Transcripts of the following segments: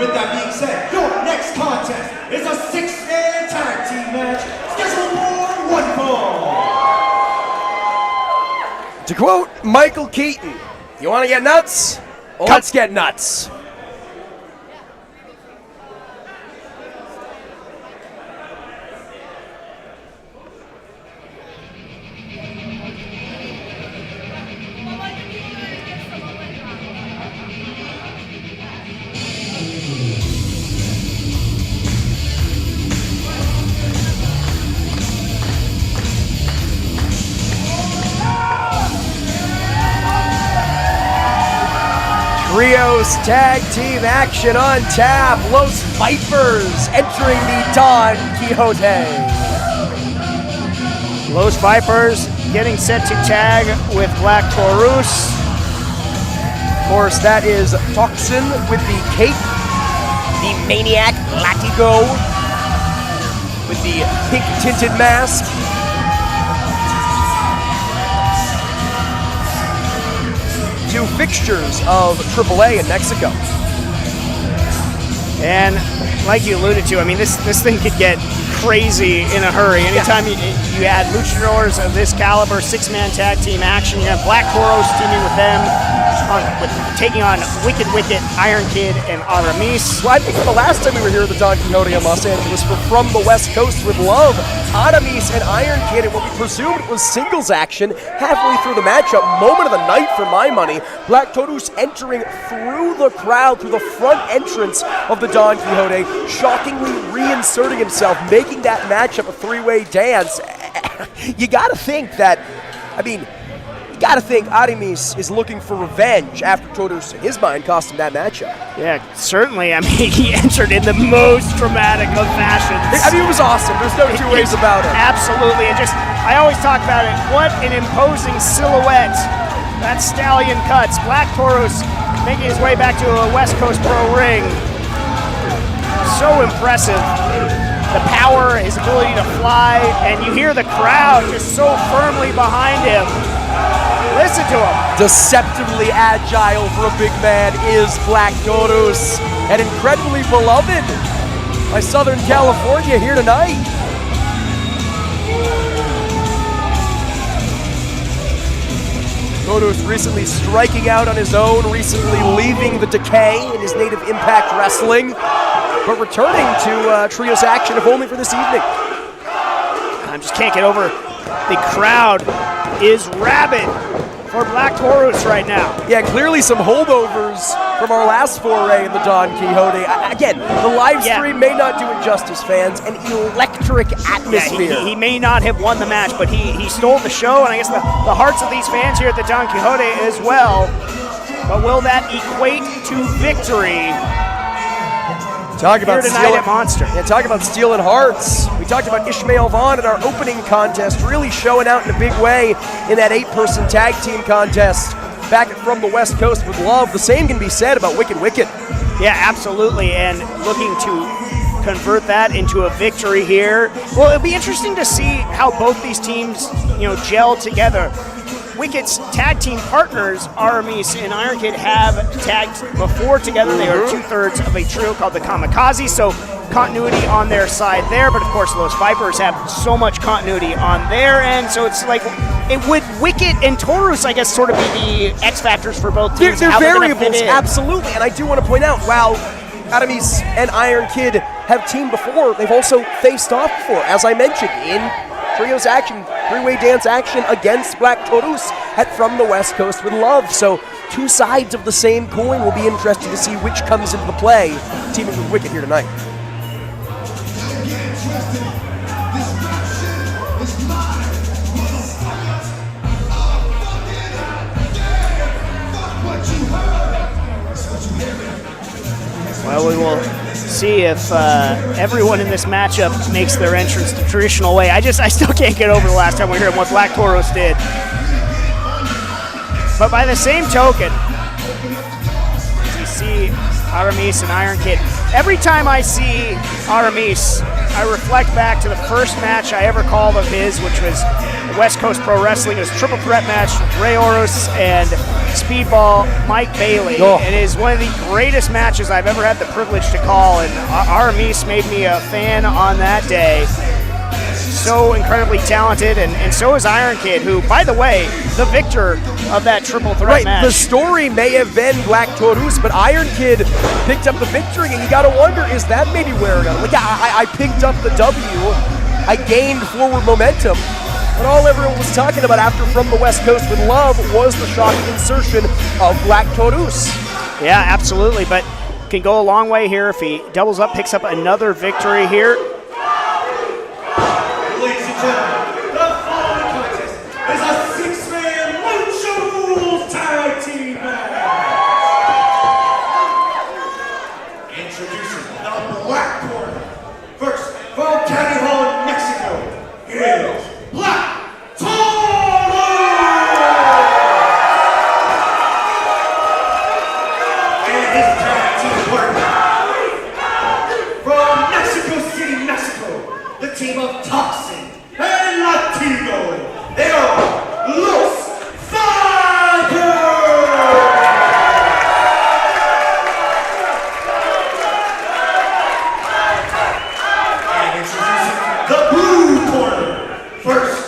With that being said, your next contest is a 6-man tag team match scheduled for one fall. To quote Michael Keaton, you want to get nuts? Let's get nuts. Trios tag team action on tap. Los Vipers entering the Don Quixote. Los Vipers getting set to tag with Black Taurus. Of course, that is Toxin with the cape. The Maniac Latigo with the pink tinted mask. Two fixtures of AAA in Mexico. And like you alluded to, I mean, this thing could get crazy in a hurry. Anytime you add luchadors of this caliber, 6-man tag team action, you have Black Taurus teaming with them, taking on Wickett, Iron Kid, and Aramis. Well, I think the last time we were here at the Don Quixote in Los Angeles for From the West Coast with Love, Aramis and Iron Kid in what we presumed was singles action halfway through the matchup. Moment of the night for my money. Black Taurus entering through the crowd, through the front entrance of the Don Quixote, shockingly reinserting himself, making that matchup a three-way dance. You gotta think that, Aramis is looking for revenge after Taurus, in his mind, cost him that matchup. Yeah, certainly. I mean, he entered in the most dramatic of fashions. I mean, it was awesome. There's no two ways about it. Absolutely. And just, I always talk about it, what an imposing silhouette that stallion cuts. Black Taurus making his way back to a West Coast Pro ring. So impressive. The power, his ability to fly, and you hear the crowd just so firmly behind him. Listen to him. Deceptively agile for a big man is Black Taurus, and incredibly beloved by Southern California here tonight. Taurus recently striking out on his own, recently leaving the decay in his native Impact Wrestling, but returning to Trios action, if only for this evening. I just can't get over, the crowd is rabid for Black Taurus right now. Yeah, clearly some holdovers from our last foray in the Don Quixote. Again, the live stream may not do it justice, fans. An electric atmosphere. Yeah, he may not have won the match, but he stole the show, and I guess the hearts of these fans here at the Don Quixote as well. But will that equate to victory? Talk about tonight at Monster. Yeah, talk about stealing hearts. We talked about Ishmael Vaughn in our opening contest, really showing out in a big way in that 8-person tag team contest back From the West Coast with Love. The same can be said about Wickett. Yeah, absolutely, and looking to convert that into a victory here. Well, it'll be interesting to see how both these teams, gel together. Wickett's tag team partners, Aramis and Iron Kid, have tagged before together. They are 2/3 of a trio called the Kamikaze, so continuity on their side there. But of course, Los Vipers have so much continuity on their end, so it's like, it would Wickett and Taurus, I guess, sort of be the X factors for both teams. They're variables, absolutely. And I do want to point out, while Aramis and Iron Kid have teamed before, they've also faced off before, as I mentioned, in Trios action, three-way dance action against Black Taurus at From the West Coast with Love. So two sides of the same coin. Will be interesting to see which comes into the play, teaming with Wickett here tonight. Well, we will see if everyone in this matchup makes their entrance the traditional way. I still can't get over the last time we were here and what Black Taurus did. But by the same token, as you see Aramis and Iron Kid, every time I see Aramis, I reflect back to the first match I ever called of his, which was West Coast Pro Wrestling. It was a triple threat match with Ray Oros and Speedball Mike Bailey. Oh. It is one of the greatest matches I've ever had the privilege to call, and Aramis made me a fan on that day. So incredibly talented, and so is Iron Kid, who, by the way, the victor of that triple threat match. The story may have been Black Taurus, but Iron Kid picked up the victory, and you got to wonder, is that maybe where it got? Like, I picked up the W, I gained forward momentum, but all everyone was talking about after From the West Coast with Love was the shocking insertion of Black Taurus. Yeah, absolutely, but can go a long way here if he doubles up, picks up another victory here. Ladies and gentlemen, the following contest is a six-man Lucha Rules Tag Team match. Introducing the Black Corner. First, from County Hall, Mexico, is Black Taurus! And his tag team partner. From Mexico City, Mexico, the team of Toxin and Latigo. They are Los Fighters! And introducing the blue corner. First,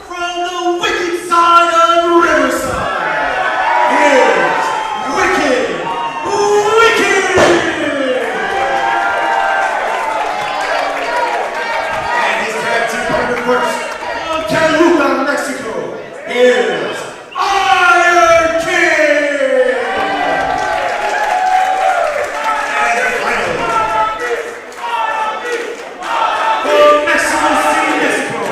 from the Wickett side of Riverside, is Wickett! And his tag team partner first, from Man Lucha, Mexico, is Iron King! And finally, from Mexico City, Mexico,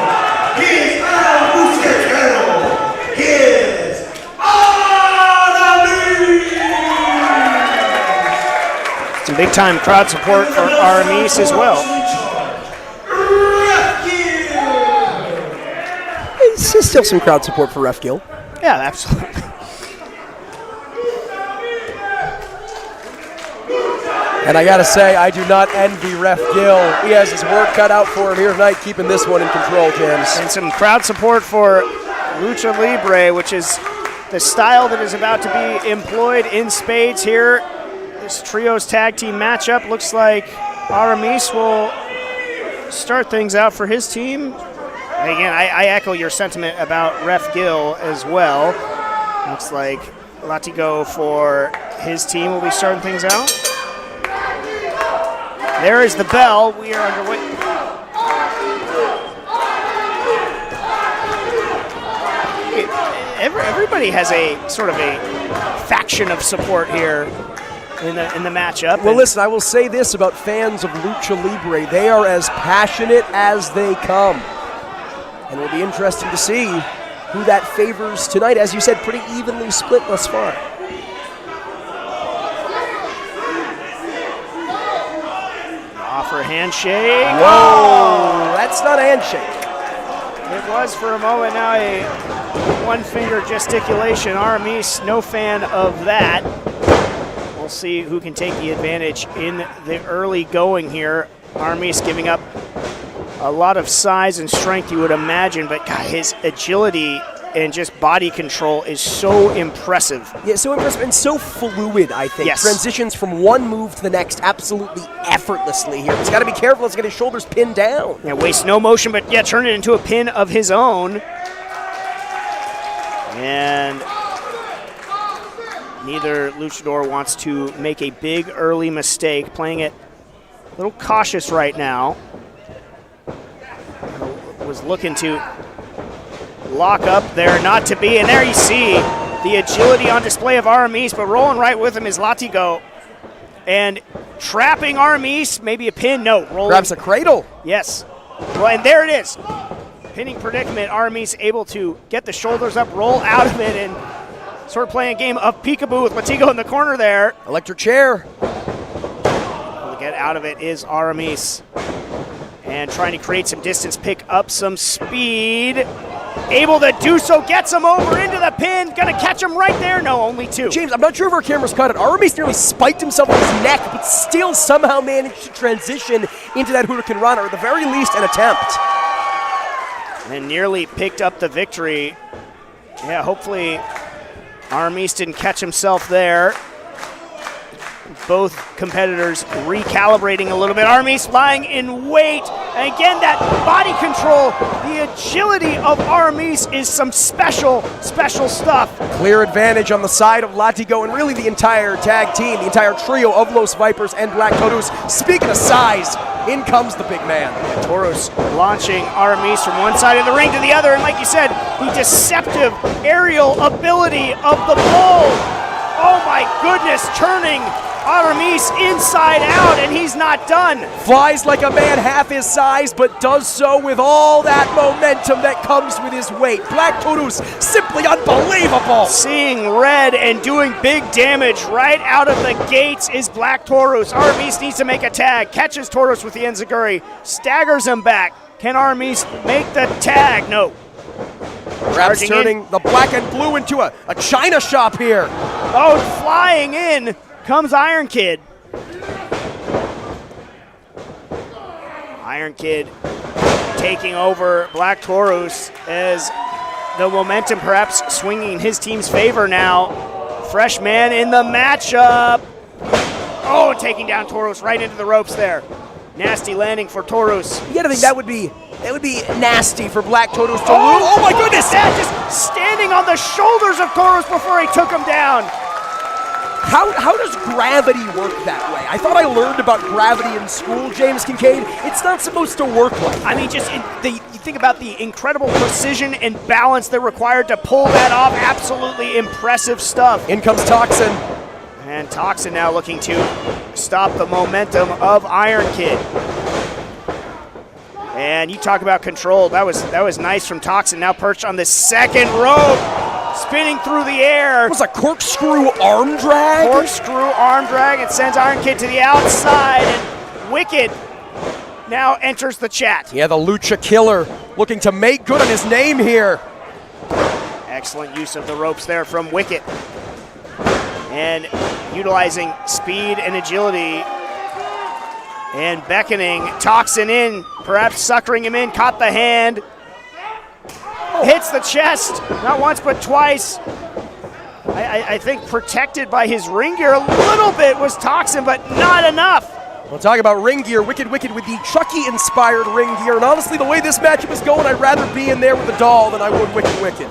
he is Aramis! Some big time crowd support for Aramis as well. There's still some crowd support for Ref Gill. Yeah, absolutely. And I gotta say, I do not envy Ref Gill. He has his work cut out for him here tonight, keeping this one in control, James. And some crowd support for Lucha Libre, which is the style that is about to be employed in spades here. This trios tag team matchup looks like Aramis will start things out for his team. Again, I echo your sentiment about Ref Gill as well. Looks like Latigo for his team will be starting things out. There is the bell. We are underway. Everybody has a sort of a faction of support here in the matchup. Well, listen, I will say this about fans of Lucha Libre. They are as passionate as they come. And it'll be interesting to see who that favors tonight. As you said, pretty evenly split thus far. Offer handshake. Whoa, that's not a handshake. It was for a moment. Now a one-finger gesticulation. Aramis, no fan of that. We'll see who can take the advantage in the early going here. Aramis giving up a lot of size and strength, you would imagine, but God, his agility and just body control is so impressive. Yeah, so impressive and so fluid, I think. Yes. Transitions from one move to the next absolutely effortlessly here. He's got to be careful. Let's get his shoulders pinned down. Yeah, waste no motion, but yeah, turn it into a pin of his own. And neither luchador wants to make a big early mistake, playing it a little cautious right now. Was looking to lock up there, not to be, and there you see the agility on display of Aramis, but rolling right with him is Latigo. And trapping Aramis, maybe a pin, no, rolling. Grabs a cradle. Yes, well, and there it is. Pinning predicament, Aramis able to get the shoulders up, roll out of it, and sort of playing a game of peekaboo with Latigo in the corner there. Electric chair. Able to get out of it is Aramis. And trying to create some distance, pick up some speed. Able to do so, gets him over into the pin. Gonna catch him right there. No, only two. James, I'm not sure if our cameras caught it. Aramis nearly spiked himself in his neck, but still somehow managed to transition into that Hurricane Rana, or at the very least, an attempt. And nearly picked up the victory. Yeah, hopefully Aramis didn't catch himself there. Both competitors recalibrating a little bit. Aramis lying in wait. And again, that body control, the agility of Aramis is some special, special stuff. Clear advantage on the side of Latigo and really the entire tag team, the entire trio of Los Vipers and Black Taurus. Speaking of size, in comes the big man. Taurus launching Aramis from one side of the ring to the other. And like you said, the deceptive aerial ability of the bull. Oh my goodness, turning Aramis inside out, and he's not done. Flies like a man half his size, but does so with all that momentum that comes with his weight. Black Taurus, simply unbelievable. Seeing red and doing big damage right out of the gates is Black Taurus. Aramis needs to make a tag, catches Taurus with the enziguri, staggers him back. Can Aramis make the tag? No. Perhaps turning the black and blue into a china shop here. Oh, flying in comes Iron Kid. Iron Kid taking over Black Taurus as the momentum perhaps swinging in his team's favor now. Fresh man in the matchup. Oh, taking down Taurus right into the ropes there. Nasty landing for Taurus. You gotta think that would be nasty for Black Taurus to lose. Oh my goodness! That just standing on the shoulders of Taurus before he took him down. How does gravity work that way? I thought I learned about gravity in school, James Kincaid. It's not supposed to work like that. I mean, you think about the incredible precision and balance they're required to pull that off. Absolutely impressive stuff. In comes Toxin. And Toxin now looking to stop the momentum of Iron Kid. And you talk about control. That was nice from Toxin. Now perched on the second rope. Spinning through the air. It was a corkscrew arm drag? Corkscrew arm drag. It sends Iron Kid to the outside. And Wickett now enters the chat. Yeah, the Lucha Killer looking to make good on his name here. Excellent use of the ropes there from Wickett. And utilizing speed and agility. And beckoning Toxin in, perhaps suckering him in, caught the hand. Hits the chest, not once but twice. I think protected by his ring gear a little bit was Toxin, but not enough. We'll talk about ring gear. Wicked with the Chucky-inspired ring gear. And honestly, the way this matchup is going, I'd rather be in there with the doll than I would Wicked.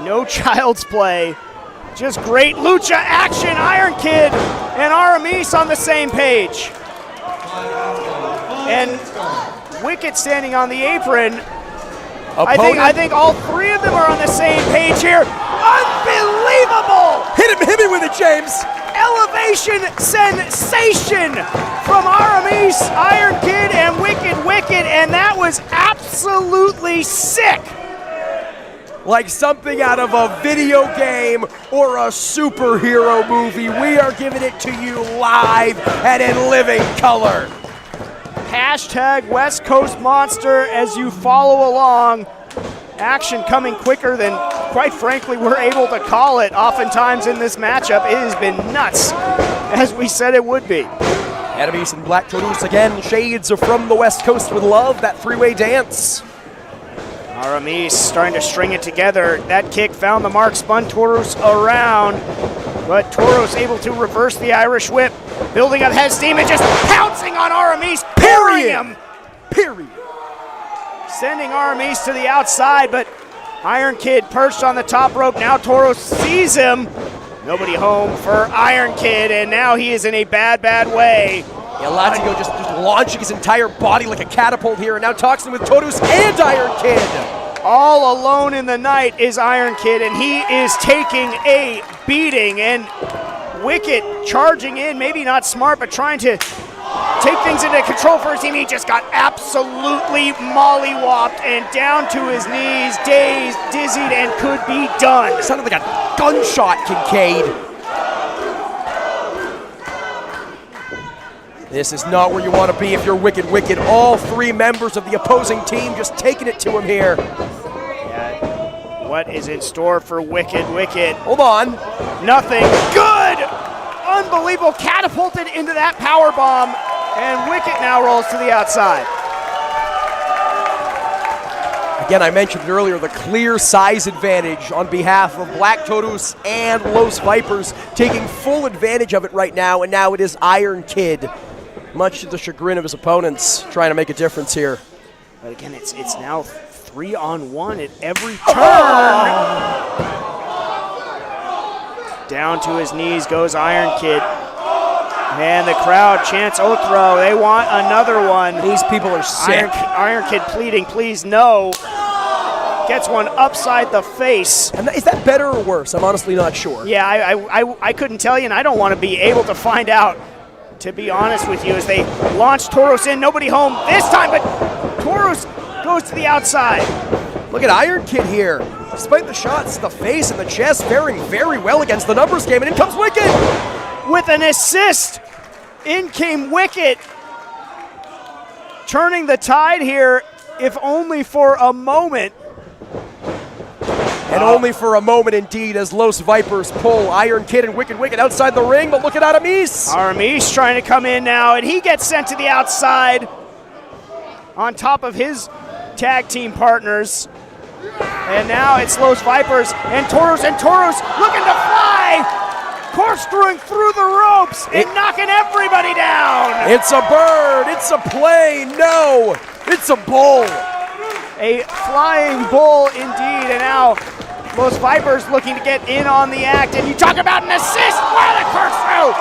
No child's play. Just great lucha action. Iron Kid and Aramis on the same page. And Wickett standing on the apron. I think all three of them are on the same page here. Unbelievable! Hit me with it, James. Elevation sensation from Aramis, Iron Kid, and Wicked, and that was absolutely sick. Like something out of a video game or a superhero movie, we are giving it to you live and in living color. Hashtag West Coast Monster as you follow along. Action coming quicker than, quite frankly, we're able to call it. Oftentimes in this matchup, it has been nuts, as we said it would be. Aramis and Black Taurus again, shades of From the West Coast with Love, that three-way dance. Aramis starting to string it together. That kick found the mark, spun Taurus around, but Taurus able to reverse the Irish whip, building up head steam and just pouncing on Aramis, parrying him. Period. Sending Aramis to the outside, but Iron Kid perched on the top rope. Now Taurus sees him. Nobody home for Iron Kid, and now he is in a bad way. Yeah, Latigo just launching his entire body like a catapult here, and now Toxin with Taurus and Iron Kid. All alone in the night is Iron Kid, and he is taking a beating. And Wickett charging in, maybe not smart, but trying to take things into control for his team. He just got absolutely mollywopped and down to his knees, dazed, dizzied, and could be done. It sounded like a gunshot, Kincaid. This is not where you want to be if you're Wicked. All three members of the opposing team just taking it to him here. Yeah. What is in store for Wicked? Hold on. Nothing. Good! Unbelievable. Catapulted into that power bomb, and Wickett now rolls to the outside. Again, I mentioned earlier the clear size advantage on behalf of Black Taurus and Los Vipers, taking full advantage of it right now, and now it is Iron Kid, much to the chagrin of his opponents, trying to make a difference here. But again, it's now 3-on-1 at every turn. Down to his knees goes Iron Kid. And the crowd chants Othro. They want another one. These people are sick. Iron Kid pleading, please no. Gets one upside the face. And is that better or worse? I'm honestly not sure. Yeah, I couldn't tell you, and I don't want to be able to find out, to be honest with you, as they launch Taurus in. Nobody home this time, but Taurus goes to the outside. Look at Iron Kid here. Despite the shots to the face and the chest, faring very well against the numbers game, and in comes Wickett. With an assist, in came Wickett, turning the tide here, if only for a moment. And only for a moment indeed, as Los Vipers pull Iron Kid and Wickett outside the ring, but look at Aramis. Aramis trying to come in now, and he gets sent to the outside on top of his tag team partners. And now it's Los Vipers and Taurus looking to fly! Corkscrewing through the ropes and knocking everybody down. It's a bird, it's a plane, no, it's a bull. A flying bull indeed, and now Los Vipers looking to get in on the act, and you talk about an assist, what a corkscrew!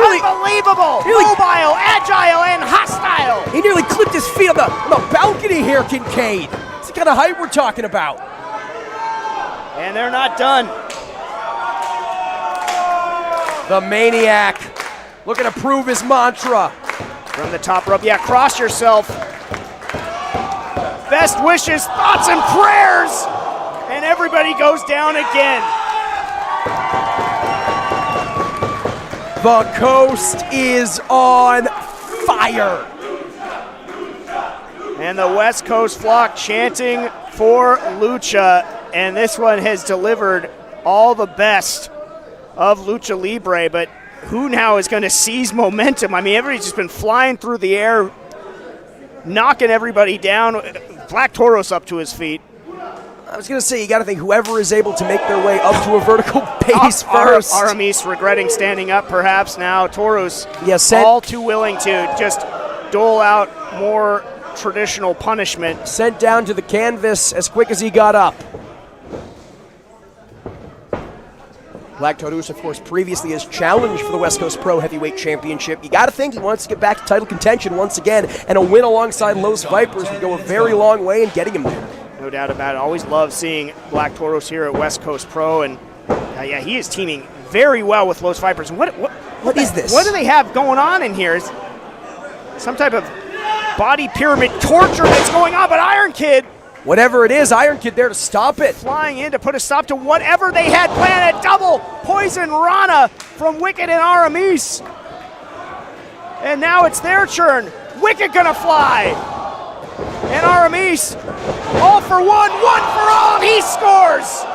Really, unbelievable, really, mobile, agile, and hostile. He nearly clipped his feet on the balcony here, Kincaid. It's the kind of height we're talking about. And they're not done. The Maniac looking to prove his mantra. From the top rope, yeah, cross yourself. Best wishes, thoughts, and prayers. And everybody goes down again. The coast is on fire. And the West Coast flock chanting for Lucha. And this one has delivered all the best of Lucha Libre, but who now is going to seize momentum? I mean, everybody's just been flying through the air, knocking everybody down. Black Taurus up to his feet. I was going to say, you got to think whoever is able to make their way up to a vertical pace first. Aramis regretting standing up perhaps now. Taurus all too willing to just dole out more traditional punishment. Sent down to the canvas as quick as he got up. Black Taurus, of course, previously has challenged for the West Coast Pro Heavyweight Championship. You got to think he wants to get back to title contention once again, and a win alongside Los Vipers would go a very long way in getting him there. No doubt about it. Always love seeing Black Taurus here at West Coast Pro, and yeah, he is teaming very well with Los Vipers. What is this? What do they have going on in here? Is some type of body pyramid torture that's going on, but Iron Kid, whatever it is, Iron Kid there to stop it. Flying in to put a stop to whatever they had planned. A double poison Rana from Wickett and Aramis. And now it's their turn. Wickett gonna fly. And Aramis, all for one for all, and he scores.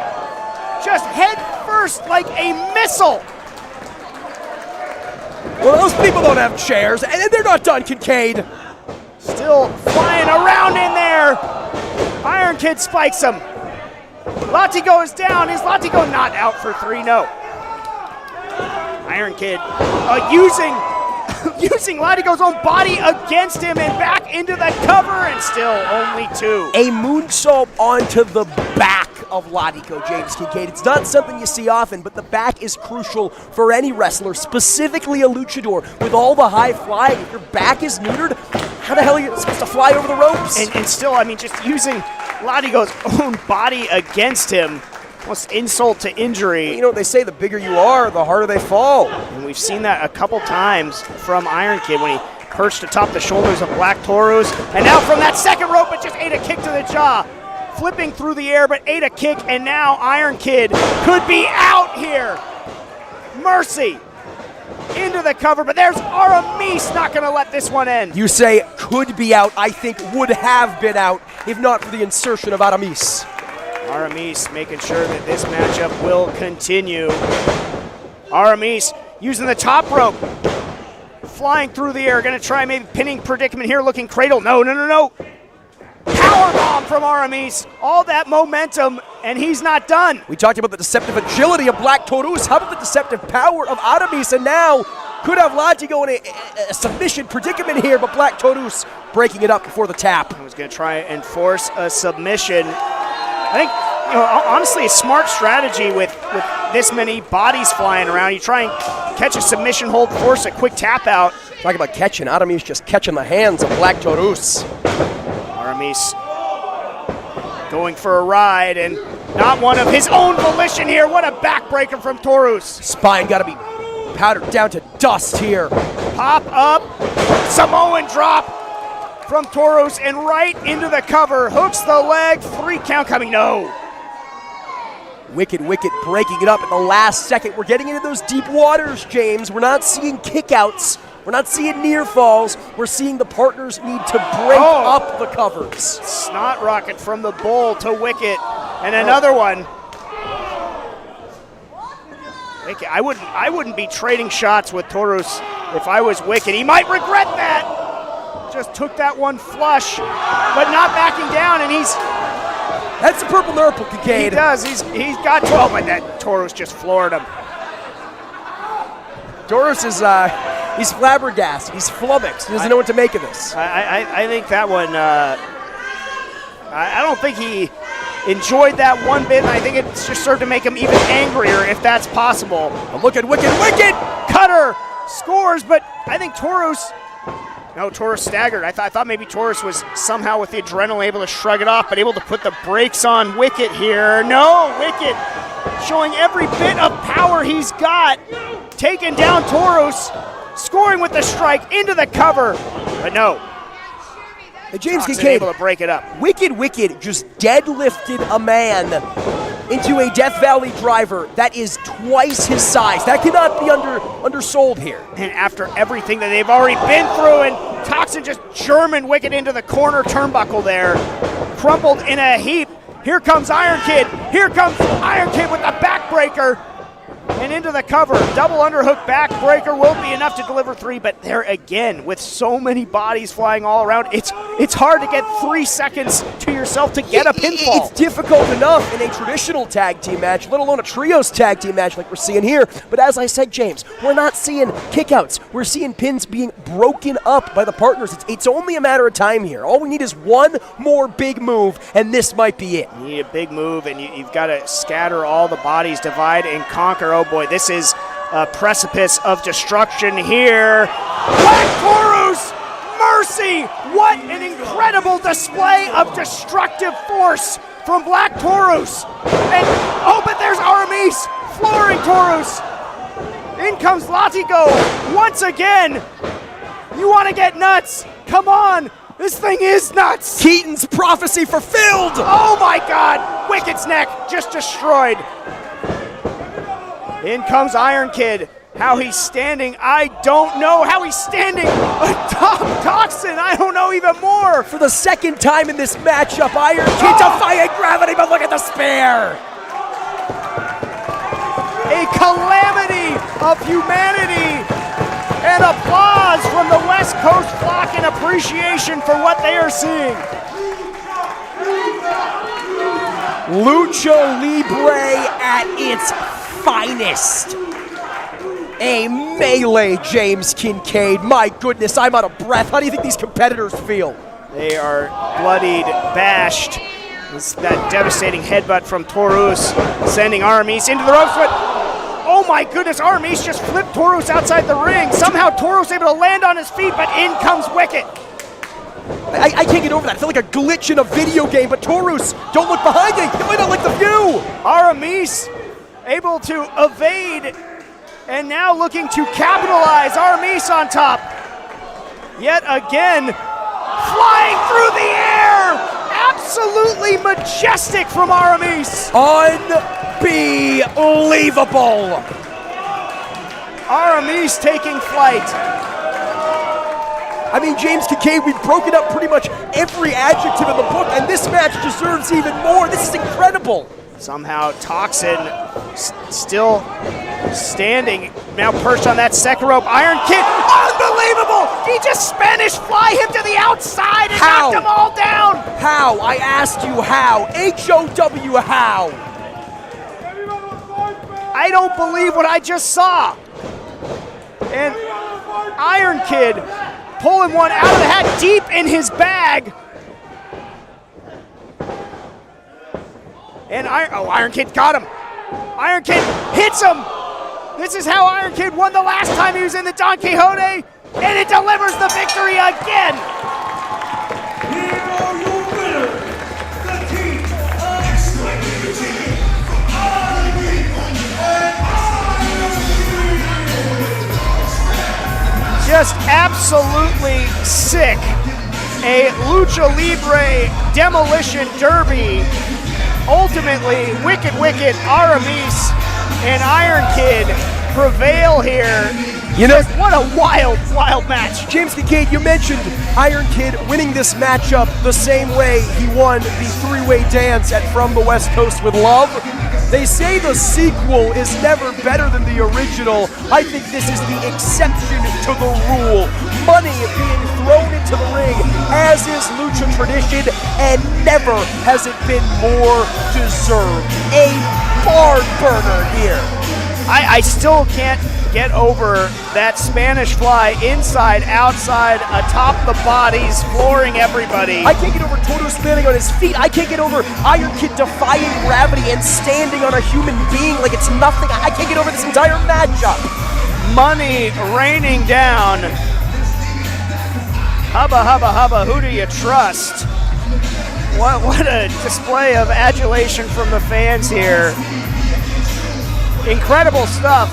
Just head first like a missile. Well, those people don't have chairs, and they're not done, Kincaid. Still flying around in there. Iron Kid spikes him. Latigo is down. Is Latigo not out for 3? No. Iron Kid using Latigo's own body against him and back into the cover, and still only 2. A moonsault onto the back of Latigo, James Kincaid. It's not something you see often, but the back is crucial for any wrestler, specifically a luchador. With all the high flying, if your back is neutered, how the hell are you supposed to fly over the ropes? And still, I mean, just using Latigo's own body against him, almost insult to injury. You know what they say, the bigger you are, the harder they fall. And we've seen that a couple times from Iron Kid when he perched atop the shoulders of Black Taurus. And now from that second rope, it just ate a kick to the jaw. Flipping through the air, but ate a kick, and now Iron Kid could be out here. Mercy into the cover, but there's Aramis not going to let this one end. You say could be out, I think would have been out if not for the insertion of Aramis. Aramis making sure that this matchup will continue. Aramis using the top rope, flying through the air, going to try maybe pinning predicament here, looking cradle. No. Powerbomb from Aramis. All that momentum, and he's not done. We talked about the deceptive agility of Black Taurus. How about the deceptive power of Aramis? And now could have Latigo in a submission predicament here, but Black Taurus breaking it up before the tap. I was going to try and force a submission. I think, honestly, a smart strategy with this many bodies flying around. You try and catch a submission hold, force a quick tap out. Talking about catching, Aramis just catching the hands of Black Taurus. Aramis going for a ride, and not one of his own volition here. What a backbreaker from Taurus. Spine got to be powdered down to dust here. Pop up, Samoan drop from Taurus, and right into the cover. Hooks the leg, 3 count coming, no. Wickett breaking it up at the last second. We're getting into those deep waters, James. We're not seeing kickouts. We're not seeing near falls. We're seeing the partners need to break up the covers. Snot rocket from the bull to Wickett, and another one. Wickett, I wouldn't be trading shots with Taurus if I was Wickett. He might regret that. Just took that one flush, but not backing down, and he's. That's the purple nurple, Kincaid. He does. He's got 12, but that Taurus just floored him. Taurus is he's flabbergasted. He's flummoxed. He doesn't know what to make of this. I think that one. I don't think he enjoyed that one bit, and I think it just served to make him even angrier, if that's possible. But look at Wickett. Cutter scores, but I think Taurus. No, Taurus staggered. I thought maybe Taurus was somehow with the adrenaline able to shrug it off, but able to put the brakes on Wickett here. No, Wickett showing every bit of power he's got. Taking down Taurus, scoring with the strike into the cover, but no. And James Toxin Kincaid able to break it up. Wickett just deadlifted a man into a Death Valley driver that is twice his size. That cannot be undersold here. And after everything that they've already been through, and Toxin just German Wickett into the corner turnbuckle there. Crumpled in a heap. Here comes Iron Kid. Here comes Iron Kid with the backbreaker. And into the cover. Double underhook backbreaker won't be enough to deliver 3, but there again, with so many bodies flying all around, it's hard to get 3 seconds to yourself to get a pinfall. It's difficult enough in a traditional tag team match, let alone a trios tag team match like we're seeing here. But as I said, James, we're not seeing kickouts. We're seeing pins being broken up by the partners. It's only a matter of time here. All we need is one more big move, and this might be it. You need a big move, and you've got to scatter all the bodies, divide and conquer. Oh boy, this is a precipice of destruction here. Black Taurus, mercy! What an incredible display of destructive force from Black Taurus. And but there's Aramis flooring Taurus. In comes Latigo once again. You want to get nuts? Come on. This thing is nuts. Keaton's prophecy fulfilled. Oh my God. Wickett's neck just destroyed. In comes Iron Kid. How he's standing, I don't know. How he's standing atop Toxin, I don't know even more. For the second time in this matchup, Iron Kid defying gravity, but look at the spear. A calamity of humanity. And applause from the West Coast flock in appreciation for what they are seeing. Lucha Libre at its finest. A melee, James Kincaid. My goodness, I'm out of breath. How do you think these competitors feel? They are bloodied, bashed. It's that devastating headbutt from Taurus, sending Aramis into the ropes, but oh my goodness, Aramis just flipped Taurus outside the ring. Somehow Taurus able to land on his feet, but in comes Wickett. I can't get over that. I feel like a glitch in a video game, but Taurus, don't look behind you. You might not like the view. Aramis able to evade, and now looking to capitalize. Aramis on top. Yet again, flying through the air. Absolutely majestic from Aramis. Unbelievable. Aramis taking flight. I mean, James Kincaid, we've broken up pretty much every adjective in the book, and this match deserves even more. This is incredible. Somehow Toxin still standing, now perched on that second rope. Iron Kid, unbelievable! He just Spanish fly him to the outside and How? knocked them all down. How? I asked you how. H-O-W, how? I don't believe what I just saw. And Iron Kid pulling one out of the hat deep in his bag. And Iron Kid got him. Iron Kid hits him. This is how Iron Kid won the last time he was in the Don Quixote, and it delivers the victory again. Here are your winners, the team of Escalating, Aramis and Iron. Just absolutely sick. A Lucha Libre Demolition Derby. Ultimately, Wickett, Aramis, and Iron Kid prevail here. You know, What a wild, wild match. James Kincaid, you mentioned Iron Kid winning this matchup the same way he won the three-way dance at From the West Coast with Love. They say the sequel is never better than the original. I think this is the exception to the rule. Money being thrown into the ring, as is Lucha tradition, and never has it been more deserved. A barn burner here. I still can't get over that Spanish fly inside, outside, atop the bodies, flooring everybody. I can't get over Taurus landing on his feet. I can't get over Iron Kid defying gravity and standing on a human being like it's nothing. I can't get over this entire matchup. Money raining down. Hubba, hubba, hubba, who do you trust? What a display of adulation from the fans here. Incredible stuff.